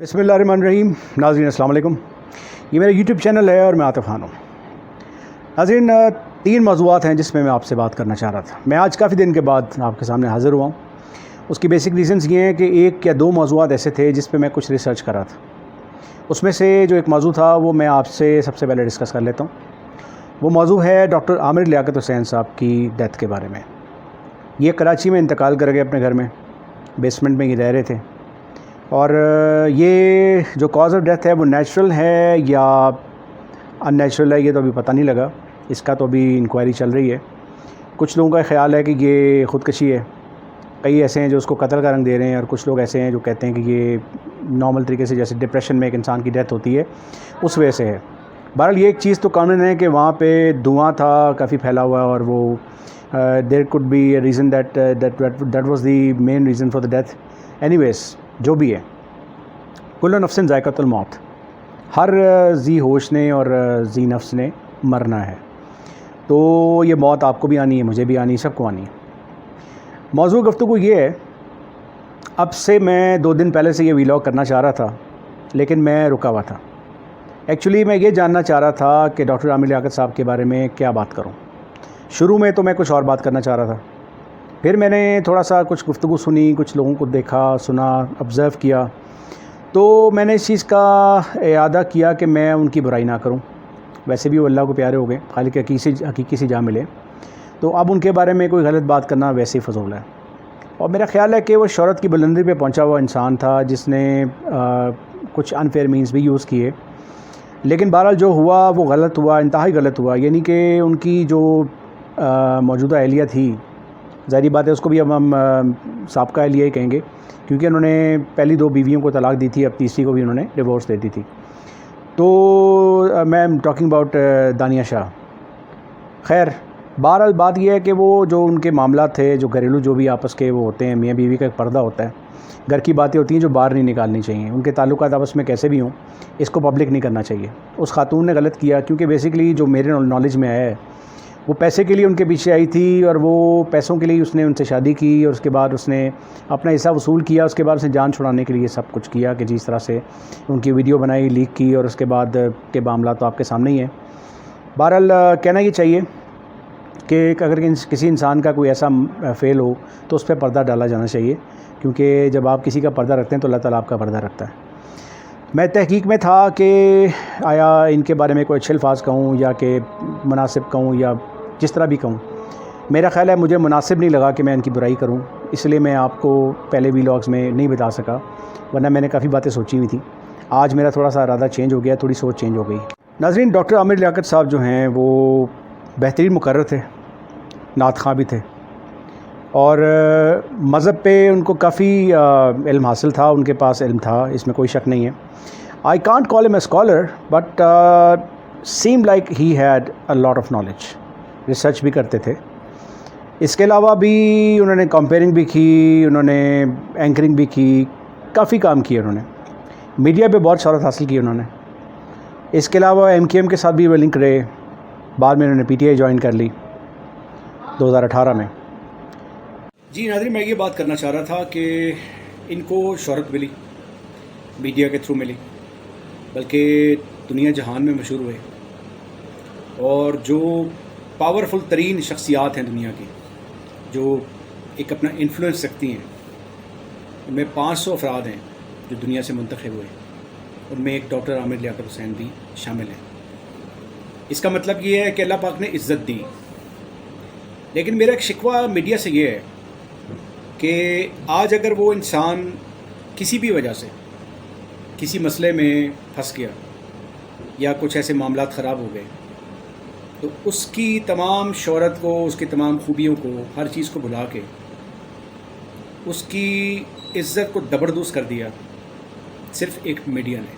बिस्मिल्लाहिर्रहमानिर्रहीम। नाज़रीन अस्सलाम वालेकुम। ये मेरा यूट्यूब चैनल है और मैं आतिफ़ खान हूँ। नाज़रीन, 3 मौज़ूआत हैं जिसमें मैं आपसे बात करना चाह रहा था। मैं आज काफ़ी दिन के बाद आपके सामने हाज़िर हुआ हूँ। उसकी बेसिक रीज़न्स ये हैं कि 1 या 2 मौज़ूआत ऐसे थे जिस पे मैं कुछ रिसर्च कर रहा था। उसमें से जो एक मौज़ू था वो मैं आपसे सबसे पहले डिस्कस कर लेता हूँ। वो मौज़ू है डॉक्टर आमिर लियाकत हुसैन साहब की डेथ के बारे में। ये कराची में इंतकाल कर गए अपने घर में, बेसमेंट में ये रह रहे थे। और ये जो कॉज़ ऑफ डेथ है वो नेचुरल है या अननेचुरल है ये तो अभी पता नहीं लगा। इसका तो अभी इंक्वायरी चल रही है। कुछ लोगों का ख़्याल है कि ये ख़ुदकशी है, कई ऐसे हैं जो उसको कत्ल का रंग दे रहे हैं, और कुछ लोग ऐसे हैं जो कहते हैं कि ये नॉर्मल तरीके से जैसे डिप्रेशन में एक इंसान की डेथ होती है उस वजह से है। बहरहाल ये एक चीज़ तो कॉमन है कि वहाँ पे धुआं था काफ़ी फैला हुआ, और वो there could be a reason that was the main reason for the death. Anyways, जो भी है, कुल्लु नफ्सिन ज़ायक़तुल मौत, हर जी होश ने और जी नफ्स ने मरना है। तो ये मौत आपको भी आनी है, मुझे भी आनी है, सबको आनी है। मौज़ू गुफ्तगू ये है, अब से मैं 2 दिन पहले से ये व्लॉग करना चाह रहा था लेकिन मैं रुका हुआ था। एक्चुअली मैं ये जानना चाह रहा था कि डॉक्टर आमिर लियाकत साहब के बारे में क्या बात करूं। शुरू में तो मैं कुछ और बात करना चाह रहा था, फिर मैंने थोड़ा सा कुछ गुफ्तगू सुनी, कुछ लोगों को देखा, सुना, ऑब्ज़र्व किया, तो मैंने इस चीज़ का इरादा किया कि मैं उनकी बुराई ना करूं। वैसे भी वो अल्लाह को प्यारे हो गए, खालिक हकीकी से जा मिले, तो अब उनके बारे में कोई गलत बात करना वैसे ही फ़ज़ूल है। और मेरा ख़्याल है कि वो शोहरत की बुलंदी पे पहुंचा हुआ इंसान था जिसने कुछ अनफेयर मीन्स भी यूज़ किए, लेकिन बहरहाल जो हुआ वो गलत हुआ, इंतहाई गलत हुआ। यानी कि उनकी जो मौजूदा अहलिया थी, ज़ाहिर बात है उसको भी अब हम साबका अहलिया ही कहेंगे, क्योंकि उन्होंने पहली 2 बीवियों को तलाक दी थी, अब तीसरी को भी उन्होंने डिवोर्स दे दी थी। तो मैं एम टॉकिंग अबाउट दानिया शाह। खैर, बहरहाल बात यह है कि वो जो उनके मामला थे, जो घरेलू जो भी आपस के वो होते हैं, मियाँ बीवी का एक पर्दा होता है, घर की बातें होती हैं जो बाहर नहीं निकालनी चाहिए। उनके ताल्लुकात आपस में कैसे भी हों, इसको पब्लिक नहीं करना चाहिए। उस खातून ने गलत किया, क्योंकि बेसिकली जो मेरे नॉलेज में है, वो पैसे के लिए उनके पीछे आई थी, और वो पैसों के लिए उसने उनसे शादी की, और उसके बाद उसने अपना हिस्सा वसूल किया। उसके बाद उसने जान छुड़ाने के लिए सब कुछ किया कि जिस तरह से उनकी वीडियो बनाई, लीक की, और उसके बाद के मामला तो आपके सामने ही है। बहरहाल कहना ये चाहिए कि अगर किसी इंसान का कोई ऐसा फ़ेल हो तो उस पर पर्दा डाला जाना चाहिए, क्योंकि जब आप किसी का पर्दा रखते हैं तो अल्लाह ताला आपका पर्दा रखता है। मैं तहकीक में था कि आया इनके बारे में कोई अच्छे अल्फाज कहूँ या कि मुनासिब कहूँ या जिस तरह भी कहूँ। मेरा ख़्याल है मुझे मुनासिब नहीं लगा कि मैं इनकी बुराई करूँ, इसलिए मैं आपको पहले व्लॉग्स में नहीं बता सका, वरना मैंने काफ़ी बातें सोची हुई थी। आज मेरा थोड़ा सा इरादा चेंज हो गया, थोड़ी सोच चेंज हो गई। नाज़रीन, डॉक्टर आमिर लियाकत साहब जो हैं वो बेहतरीन मुकर्रर थे, नात ख़ां भी थे, और मज़हब पे उनको काफ़ी इल्म हासिल था, उनके पास इल्म था, इसमें कोई शक नहीं है। I can't call him a scholar, but seem like he had a lot of knowledge. Research भी करते थे, इसके अलावा भी उन्होंने कंपेयरिंग भी की, उन्होंने एंकरिंग भी की, काफ़ी काम किए उन्होंने, मीडिया पे बहुत शहरत हासिल की उन्होंने। इसके अलावा MKM के साथ भी वो लिंक रहे। बाद में उन्होंने PTI ज्वाइन कर ली 2018 में। जी नाज़रीन, मैं ये बात करना चाह रहा था कि इनको शोहरत मिली, मीडिया के थ्रू मिली, बल्कि दुनिया जहान में मशहूर हुए, और जो पावरफुल तरीन शख्सियात हैं दुनिया की, जो एक अपना इन्फ्लुएंस रखती हैं, उनमें 500 अफराद हैं जो दुनिया से मुंतखब हुए, उनमें एक डॉक्टर आमिर लियाकत हुसैन भी शामिल हैं। इसका मतलब ये है कि अल्लाह पाक ने इज़्ज़त दी। लेकिन मेरा एक शिकवा मीडिया से ये है कि आज अगर वो इंसान किसी भी वजह से किसी मसले में फंस गया या कुछ ऐसे मामलात ख़राब हो गए, तो उसकी तमाम शोहरत को, उसकी तमाम खूबियों को, हर चीज़ को भुला के उसकी इज़्ज़त को दबरदूस कर दिया सिर्फ़ एक मीडिया ने,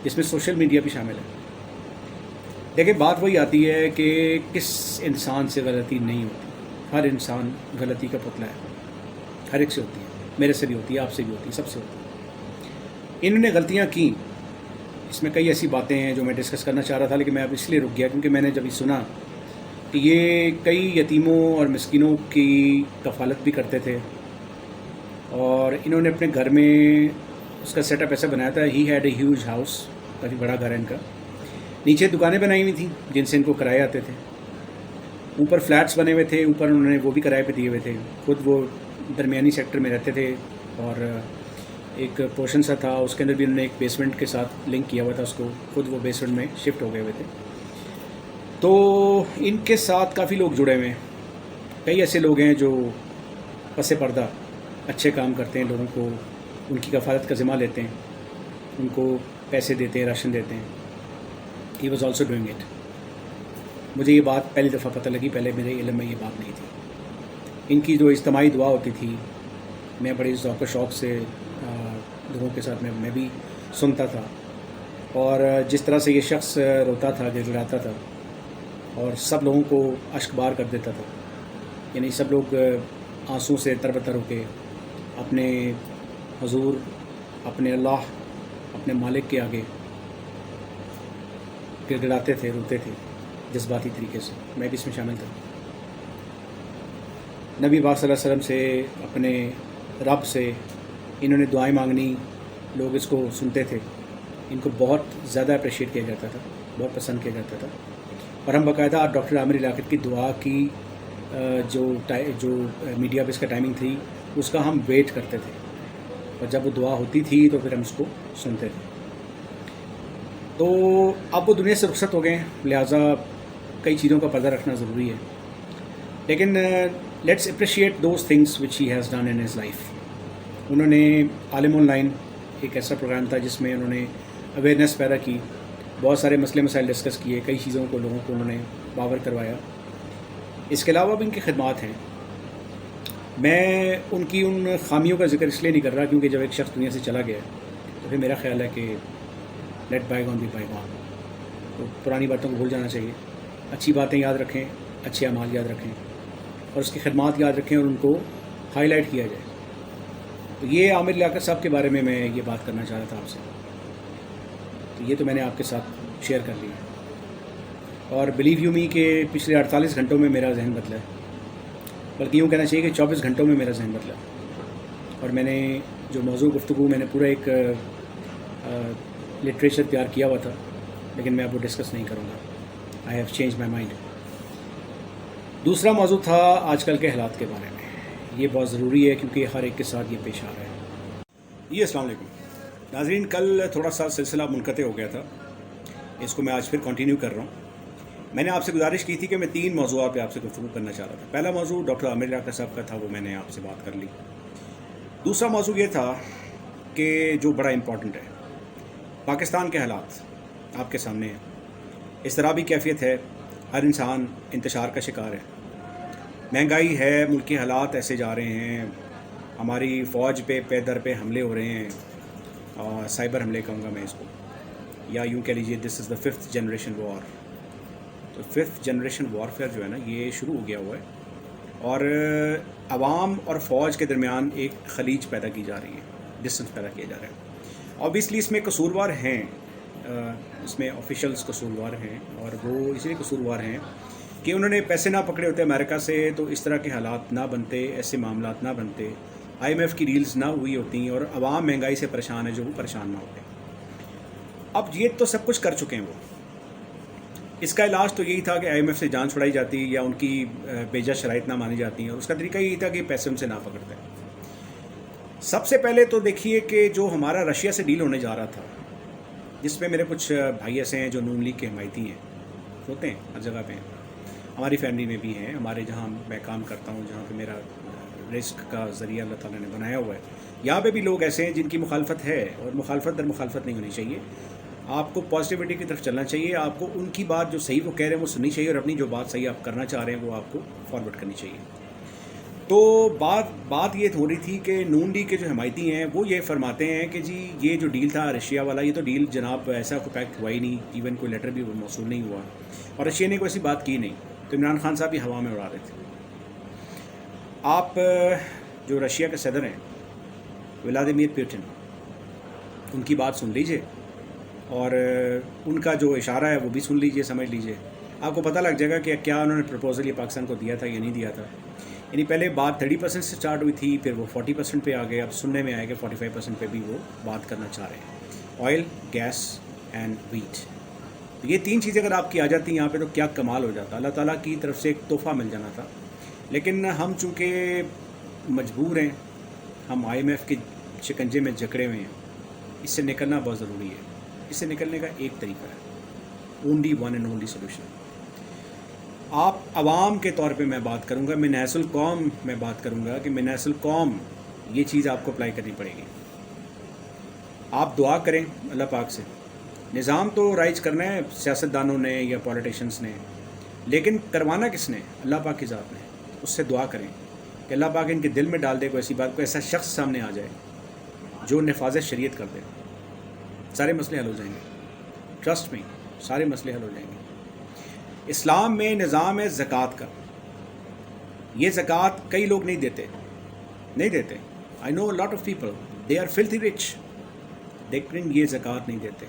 जिसमें सोशल मीडिया भी शामिल है। देखिए, बात वही आती है कि किस इंसान से गलती नहीं होती। हर इंसान गलती का पुतला है, हर एक से होती है, मेरे से भी होती है, आपसे भी होती है, सबसे होती है। इन्होंने गलतियाँ की, इसमें कई ऐसी बातें हैं जो मैं डिस्कस करना चाह रहा था, लेकिन मैं अब इसलिए रुक गया क्योंकि मैंने जब ये सुना कि ये कई यतीमों और मिस्किनों की कफ़ालत भी करते थे, और इन्होंने अपने घर में उसका सेटअप ऐसा बनाया था, he had a huge house, काफ़ी बड़ा घर है इनका, नीचे दुकानें बनाई हुई थी जिनसे इनको किराए आते थे, ऊपर फ्लैट्स बने हुए थे, ऊपर उन्होंने वो भी किराए पे दिए हुए थे, खुद वो दरमियानी सेक्टर में रहते थे, और एक पोर्शन सा था उसके अंदर भी उन्होंने एक बेसमेंट के साथ लिंक किया हुआ था उसको, खुद वो बेसमेंट में शिफ्ट हो गए हुए थे। तो इनके साथ काफ़ी लोग जुड़े हुए हैं, कई ऐसे लोग हैं जो पसे पर्दा अच्छे काम करते हैं, लोगों को उनकी कफ़ालत का ज़िम्मा लेते हैं, उनको पैसे देते हैं, राशन देते हैं। He was also doing it. मुझे ये बात पहली दफ़ा पता लगी, पहले मेरे इल्म में ये बात नहीं थी। इनकी जो इज्तिमाई दुआ होती थी, मैं बड़े ज़ौक़ शौक़ से लोगों के साथ मैं भी सुनता था, और जिस तरह से ये शख्स रोता था, गिड़गिड़ाता था और सब लोगों को अश्कबार कर देता था, यानी सब लोग आंसू से तरबतर होके अपने हुजूर, अपने अल्लाह, अपने मालिक के आगे गिड़गिड़ाते थे, रोते थे जज्बाती तरीके से। मैं भी इसमें शामिल था। नबी पाक सल्लल्लाहु अलैहि वसल्लम से, अपने रब से इन्होंने दुआएं मांगनी, लोग इसको सुनते थे, इनको बहुत ज़्यादा अप्रिशिएट किया जाता था, बहुत पसंद किया जाता था, और हम बाकायदा डॉक्टर आमिर लियाकत की दुआ की जो मीडिया पे इसका टाइमिंग थी उसका हम वेट करते थे, और जब वो दुआ होती थी तो फिर हम उसको सुनते थे। तो अब वो दुनिया से रुखसत हो गए हैं, लिहाजा कई चीज़ों का पर्दा रखना ज़रूरी है, लेकिन let's appreciate those things which he has done in his life. उन्होंने आलिम ऑनलाइन एक ऐसा प्रोग्राम था जिसमें उन्होंने अवेयरनेस पैदा की, बहुत सारे मसले मसाइल डिस्कस किए, कई चीज़ों को लोगों को उन्होंने बावर करवाया। इसके अलावा भी इनकी खिदमात हैं। मैं उनकी उन खामियों का जिक्र इसलिए नहीं कर रहा क्योंकि जब एक शख्स दुनिया से चला गया तो फिर मेरा ख्याल है कि लेट बायगॉन बी बायगॉन, तो पुरानी बातों को भूल जाना चाहिए, अच्छी बातें याद रखें, अच्छे अमाल याद रखें, और उसकी खिदमात याद रखें और उनको हाईलाइट किया जाए। तो ये आमिर लियाकत साहब के बारे में मैं ये बात करना चाह रहा था आपसे, तो ये तो मैंने आपके साथ शेयर कर लिया। और बिलीव यू मी कि पिछले 48 घंटों में मेरा जहन बदला है, बल्कि यूँ कहना चाहिए कि 24 घंटों में मेरा जहन बदला। और मैंने जो मौजू गुफ्तगू, मैंने पूरा एक लिटरेचर तैयार किया हुआ था, लेकिन मैं अब वो डिस्कस नहीं करूँगा। I have change my mind. दूसरा मौजू था आजकल के हालात के बारे में। ये बहुत ज़रूरी है क्योंकि हर एक के साथ ये पेश आ रहा है। जी अस्सलाम वालेकुम नाज़रीन, कल थोड़ा सा सिलसिला मुनक़ते हो गया था, इसको मैं आज फिर कंटिन्यू कर रहा हूँ। मैंने आपसे गुजारिश की थी कि मैं 3 मौज़ूआत पे आपसे गुफ्तगू करना चाह रहा था। पहला मौजू डॉक्टर आमिर लियाकत साहब का था, वो मैंने आपसे बात कर ली। दूसरा मौजू ये था कि जो बड़ा इम्पॉर्टेंट है, पाकिस्तान के हालात आपके सामने हैं, इस तरह भी कैफियत है, हर इंसान इंतशार का शिकार है, महंगाई है, मुल्की हालात ऐसे जा रहे हैं, हमारी फ़ौज पे दर पे हमले हो रहे हैं, और साइबर हमले कहूँगा मैं इसको, या यूँ कह लीजिए this is the 5th generation war. तो 5th जनरेशन वॉरफेयर जो है ना, ये शुरू हो गया हुआ है, और आवाम और फ़ौज के दरमियान एक खलीज पैदा की जा रही है, डिस्टेंस पैदा किया जा रहा है। ऑब्वियसली इसमें कसूरवार हैं, इसमें ऑफिशल्स कसूरवार हैं, और वो इसलिए कसूरवार हैं कि उन्होंने पैसे ना पकड़े होते अमेरिका से, तो इस तरह के हालात ना बनते, ऐसे मामलात ना बनते, IMF की डील्स ना हुई होती, और आवाम महंगाई से परेशान है जो वो परेशान ना होते। अब ये तो सब कुछ कर चुके हैं वो, इसका इलाज तो यही था कि IMF से जान छुड़ाई जाती या उनकी बेजा शराइत ना मानी जाती, और उसका तरीका यही था कि पैसे उनसे ना पकड़ते। सबसे पहले तो देखिए कि जो हमारा रशिया से डील होने जा रहा था, जिसमें मेरे कुछ भाई ऐसे हैं जो नून लीग के हिमायती हैं, होते हैं हर जगह पे हैं, हमारी फैमिली में भी हैं, हमारे जहाँ मैं काम करता हूँ, जहाँ पे मेरा रिस्क का ज़रिया अल्लाह ताला ने बनाया हुआ है, यहाँ पे भी लोग ऐसे हैं जिनकी मुखालफत है, और मुखालफत दर मुखालफत नहीं होनी चाहिए। आपको पॉजिटिविटी की तरफ चलना चाहिए, आपको उनकी बात जो सही वो कह रहे हैं वो सुननी चाहिए, और अपनी जो बात सही आप करना चाह रहे हैं वो आपको फॉरवर्ड करनी चाहिए। तो बात ये हो रही थी कि नून लीग के जो हिमायती हैं वो ये फरमाते हैं कि जी ये जो डील था रशिया वाला, ये तो डील जनाब ऐसा कोई पैक्ट हुआ ही नहीं, इवन कोई लेटर भी मौसूल नहीं हुआ, और रशिया ने कोई ऐसी बात की नहीं, तो इमरान खान साहब भी हवा में उड़ा रहे थे। आप जो रशिया के सदर हैं व्लादिमीर पुतिन, उनकी बात सुन लीजिए, और उनका जो इशारा है वो भी सुन लीजिए, समझ लीजिए, आपको पता लग जाएगा कि क्या उन्होंने प्रपोज़ल ये पाकिस्तान को दिया था या नहीं दिया था। یعنی پہلے بات 30% سے اسٹارٹ ہوئی تھی، پھر وہ 40% پہ آ گئے، اب سننے میں آئے کہ 45% پہ بھی وہ بات کرنا چاہ رہے ہیں. آئل، گیس اینڈ ویٹ، یہ تین چیزیں اگر آپ کی آ جاتی یہاں پہ تو کیا کمال ہو جاتا. اللہ تعالیٰ کی طرف سے ایک تحفہ مل جانا تھا. لیکن ہم چونکہ مجبور ہیں، ہم IMF کے شکنجے میں جکڑے ہوئے ہیں. اس سے نکلنا بہت ضروری ہے. اس سے نکلنے کا ایک طریقہ ہے، only one and only solution. آپ عوام کے طور پہ میں بات کروں گا، منحص القوم میں بات کروں گا کہ منحص القوم یہ چیز آپ کو اپلائی کرنی پڑے گی. آپ دعا کریں اللہ پاک سے. نظام تو رائج کرنا ہے سیاستدانوں نے یا پولیٹیشنز نے، لیکن کروانا کس نے؟ اللہ پاک کی ذات نے. اس سے دعا کریں کہ اللہ پاک ان کے دل میں ڈال دے کوئی ایسی بات، کوئی ایسا شخص سامنے آ جائے جو نفاذ شریعت کر دے. سارے مسئلے حل ہو جائیں گے. ٹرسٹ میں سارے مسئلے حل ہو جائیں گے. اسلام میں نظام ہے زکوٰۃ کا. یہ زکوٰۃ کئی لوگ نہیں دیتے. I know lot of people they are filthy rich, لیکن یہ زکوٰۃ نہیں دیتے.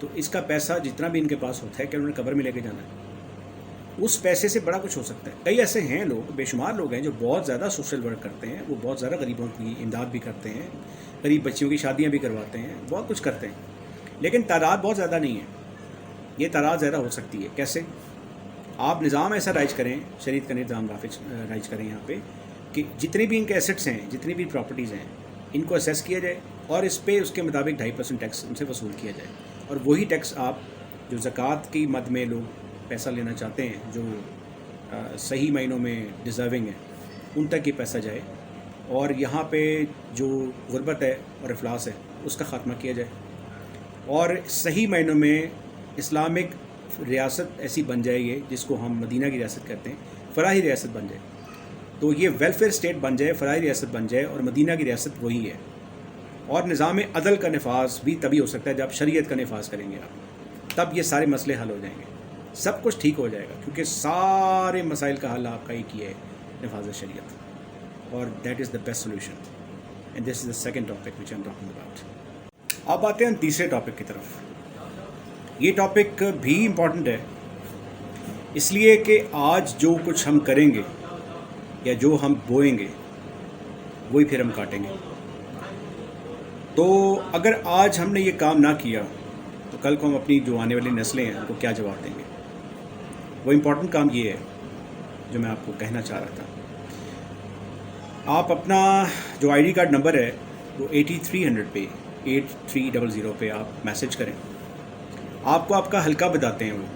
تو اس کا پیسہ جتنا بھی ان کے پاس ہوتا ہے کہ انہوں نے قبر میں لے کے جانا ہے. اس پیسے سے بڑا کچھ ہو سکتا ہے. کئی ایسے ہیں لوگ، بے شمار لوگ ہیں جو بہت زیادہ سوشل ورک کرتے ہیں، وہ بہت زیادہ غریبوں کی امداد بھی کرتے ہیں، غریب بچیوں کی شادیاں بھی کرواتے ہیں، بہت کچھ کرتے ہیں، لیکن تعداد بہت زیادہ نہیں ہے. یہ تعداد زیادہ ہو سکتی ہے. کیسے؟ آپ نظام ایسا رائج کریں، شریعت کا نظام رائج کریں یہاں پہ کہ جتنے بھی ان کے ایسٹس ہیں، جتنی بھی پراپرٹیز ہیں، ان کو اسیس کیا جائے اور اس پہ اس کے مطابق 2.5% ٹیکس ان سے وصول کیا جائے. اور وہی ٹیکس آپ جو زکوٰۃ کی مد میں لوگ پیسہ لینا چاہتے ہیں، جو صحیح معنوں میں ڈیزرونگ ہیں، ان تک یہ پیسہ جائے. اور یہاں پہ جو غربت ہے اور افلاس ہے اس کا خاتمہ کیا جائے. اور صحیح معنوں میں اسلامک ریاست ایسی بن جائے گی جس کو ہم مدینہ کی ریاست کہتے ہیں، فلاحی ریاست بن جائے. تو یہ ویلفیئر اسٹیٹ بن جائے، فلاحی ریاست بن جائے، اور مدینہ کی ریاست وہی ہے. اور نظام عدل کا نفاذ بھی تبھی ہو سکتا ہے جب شریعت کا نفاذ کریں گے آپ. تب یہ سارے مسئلے حل ہو جائیں گے، سب کچھ ٹھیک ہو جائے گا، کیونکہ سارے مسائل کا حل آپ کا ایک ہی ہے، نفاذ شریعت. اور that is the best solution. And this is the second topic which I am talking about. اب آتے ہیں تیسرے ٹاپک کی طرف. یہ ٹاپک بھی امپورٹنٹ ہے اس لیے کہ آج جو کچھ ہم کریں گے یا جو ہم بوئیں گے وہی پھر ہم کاٹیں گے. تو اگر آج ہم نے یہ کام نہ کیا تو کل کو ہم اپنی جو آنے والی نسلیں ہیں ان کو کیا جواب دیں گے؟ وہ امپورٹنٹ کام یہ ہے جو میں آپ کو کہنا چاہ رہا تھا. آپ اپنا جو ID کارڈ نمبر ہے وہ 8300 پہ 8300 پہ آپ میسج کریں. آپ کو آپ کا حلقہ بتاتے ہیں. وہ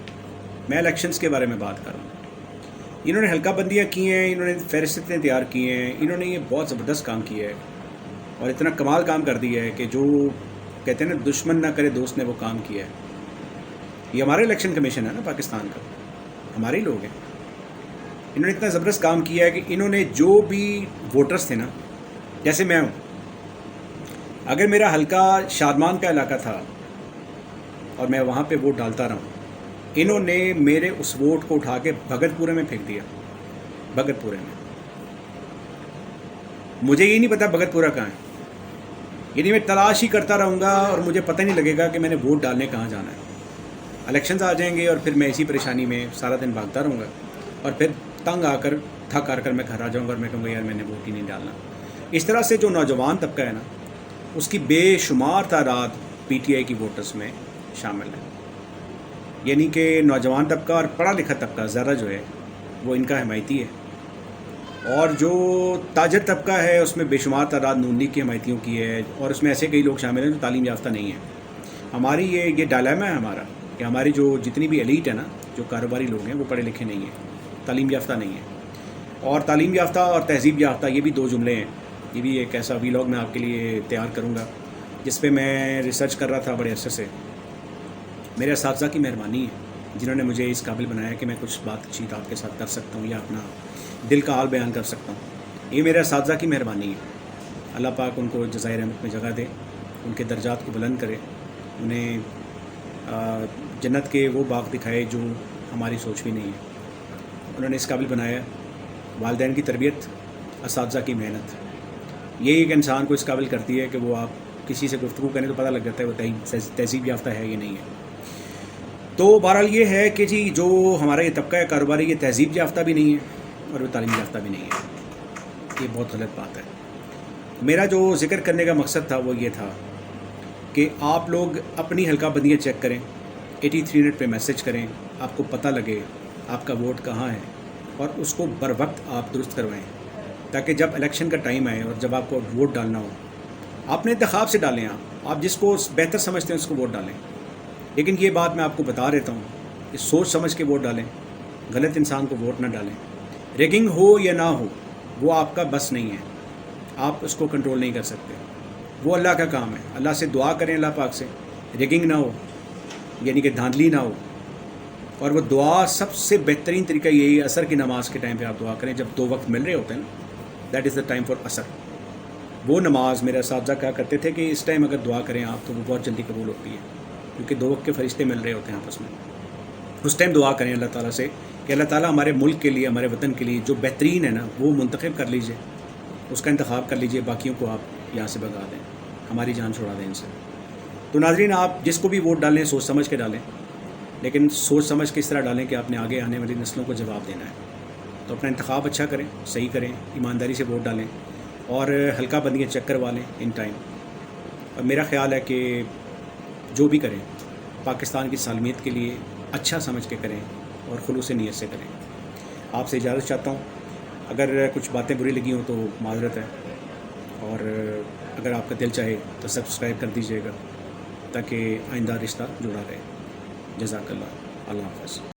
میں الیکشنز کے بارے میں بات کر رہا ہوں. انہوں نے حلقہ بندیاں کی ہیں، انہوں نے فہرستیں تیار کی ہیں، انہوں نے یہ بہت زبردست کام کیا ہے اور اتنا کمال کام کر دیا ہے کہ جو کہتے ہیں نا دشمن نہ کرے دوست نے وہ کام کیا ہے. یہ ہمارا الیکشن کمیشن ہے نا پاکستان کا، ہمارے ہی لوگ ہیں. انہوں نے اتنا زبردست کام کیا ہے کہ انہوں نے جو بھی ووٹرز تھے نا، جیسے میں ہوں، اگر میرا حلقہ شادمان کا علاقہ تھا اور میں وہاں پہ ووٹ ڈالتا رہا ہوں، انہوں نے میرے اس ووٹ کو اٹھا کے بھگت پورے میں پھینک دیا. بھگت پورے میں مجھے یہ نہیں پتا بھگت پورہ کہاں ہے. یعنی میں تلاش ہی کرتا رہوں گا اور مجھے پتہ نہیں لگے گا کہ میں نے ووٹ ڈالنے کہاں جانا ہے. الیکشنز آ جائیں گے اور پھر میں اسی پریشانی میں سارا دن بھاگتا رہوں گا اور پھر تنگ آ کر تھک ہار کر میں گھر آ جاؤں گا اور میں کہوں گا یار میں نے ووٹ ہی نہیں ڈالنا. اس طرح سے جو نوجوان طبقہ ہے نا، اس کی بے شمار تعداد PTI کی ووٹرز میں شامل ہے. یعنی کہ نوجوان طبقہ اور پڑھا لکھا طبقہ زیادہ جو ہے وہ ان کا حمایتی ہے. اور جو تاجر طبقہ ہے اس میں بے شمار تعداد نون لیگ کی حمایتیوں کی ہے، اور اس میں ایسے کئی لوگ شامل ہیں جو تعلیم یافتہ نہیں ہیں. ہماری یہ ڈائلیما ہے ہمارا کہ ہماری جو جتنی بھی ایلیٹ ہے نا، جو کاروباری لوگ ہیں، وہ پڑھے لکھے نہیں ہیں، تعلیم یافتہ نہیں ہیں. اور تعلیم یافتہ اور تہذیب یافتہ یہ بھی دو جملے ہیں. یہ بھی ایک ایسا ویلاگ میں آپ کے لیے تیار کروں گا جس پہ میں ریسرچ کر رہا تھا بڑے عرصے سے. میرے اساتذہ کی مہربانی ہے جنہوں نے مجھے اس قابل بنایا کہ میں کچھ بات چیت آپ کے ساتھ کر سکتا ہوں یا اپنا دل کا حال بیان کر سکتا ہوں. یہ میرے اساتذہ کی مہربانی ہے. اللہ پاک ان کو جزائے رحمت میں جگہ دے، ان کے درجات کو بلند کرے، انہیں جنت کے وہ باغ دکھائے جو ہماری سوچ بھی نہیں ہے. انہوں نے اس قابل بنایا. والدین کی تربیت، اساتذہ کی محنت، یہی ایک انسان کو اس قابل کرتی ہے کہ وہ آپ کسی سے گفتگو کریں تو پتہ لگ جاتا ہے وہ تہذیب یافتہ ہے یا نہیں ہے. تو بہرحال یہ ہے کہ جی جو ہمارا یہ طبقہ ہے کاروباری، یہ تہذیب یافتہ بھی نہیں ہے اور وہ تعلیم یافتہ بھی نہیں ہے. یہ بہت غلط بات ہے. میرا جو ذکر کرنے کا مقصد تھا وہ یہ تھا کہ آپ لوگ اپنی حلقہ بندیاں چیک کریں, 8300 پہ میسج کریں, آپ کو پتہ لگے آپ کا ووٹ کہاں ہے, اور اس کو بر وقت آپ درست کروائیں, تاکہ جب الیکشن کا ٹائم آئے اور جب آپ کو ووٹ ڈالنا ہو, آپ نے انتخاب سے ڈالیں, آپ جس کو بہتر سمجھتے ہیں اس کو ووٹ ڈالیں. لیکن یہ بات میں آپ کو بتا دیتا ہوں کہ سوچ سمجھ کے ووٹ ڈالیں, غلط انسان کو ووٹ نہ ڈالیں. ریگنگ ہو یا نہ ہو وہ آپ کا بس نہیں ہے, آپ اس کو کنٹرول نہیں کر سکتے, وہ اللہ کا کام ہے. اللہ سے دعا کریں, اللہ پاک سے ریگنگ نہ ہو, یعنی کہ دھاندلی نہ ہو. اور وہ دعا سب سے بہترین طریقہ یہی ہے, عصر کی نماز کے ٹائم پہ آپ دعا کریں, جب 2 وقت مل رہے ہوتے ہیں نا, that is the time for عصر. وہ نماز میرے اساتذہ کہا کرتے تھے کہ اس ٹائم اگر دعا کریں آپ تو وہ بہت جلدی قبول ہوتی ہے, کیونکہ 2 وقت کے فرشتے مل رہے ہوتے ہیں آپس میں. اس ٹائم دعا کریں اللہ تعالیٰ سے کہ اللہ تعالیٰ ہمارے ملک کے لیے, ہمارے وطن کے لیے جو بہترین ہے نا وہ منتخب کر لیجئے, اس کا انتخاب کر لیجئے, باقیوں کو آپ یہاں سے بھگا دیں, ہماری جان چھڑا دیں ان سے. تو ناظرین, آپ جس کو بھی ووٹ ڈالیں سوچ سمجھ کے ڈالیں, لیکن سوچ سمجھ کے اس طرح ڈالیں کہ آپ نے آگے آنے والی نسلوں کو جواب دینا ہے. تو اپنا انتخاب اچھا کریں, صحیح کریں, ایمانداری سے ووٹ ڈالیں, اور حلقہ بندیاں چیک کروا لیں ان ٹائم. اور میرا خیال ہے کہ جو بھی کریں پاکستان کی سالمیت کے لیے اچھا سمجھ کے کریں اور خلوص نیت سے کریں. آپ سے اجازت چاہتا ہوں, اگر کچھ باتیں بری لگی ہوں تو معذرت ہے, اور اگر آپ کا دل چاہے تو سبسکرائب کر دیجیے گا تاکہ آئندہ رشتہ جڑا رہے. جزاک اللہ. اللہ حافظ.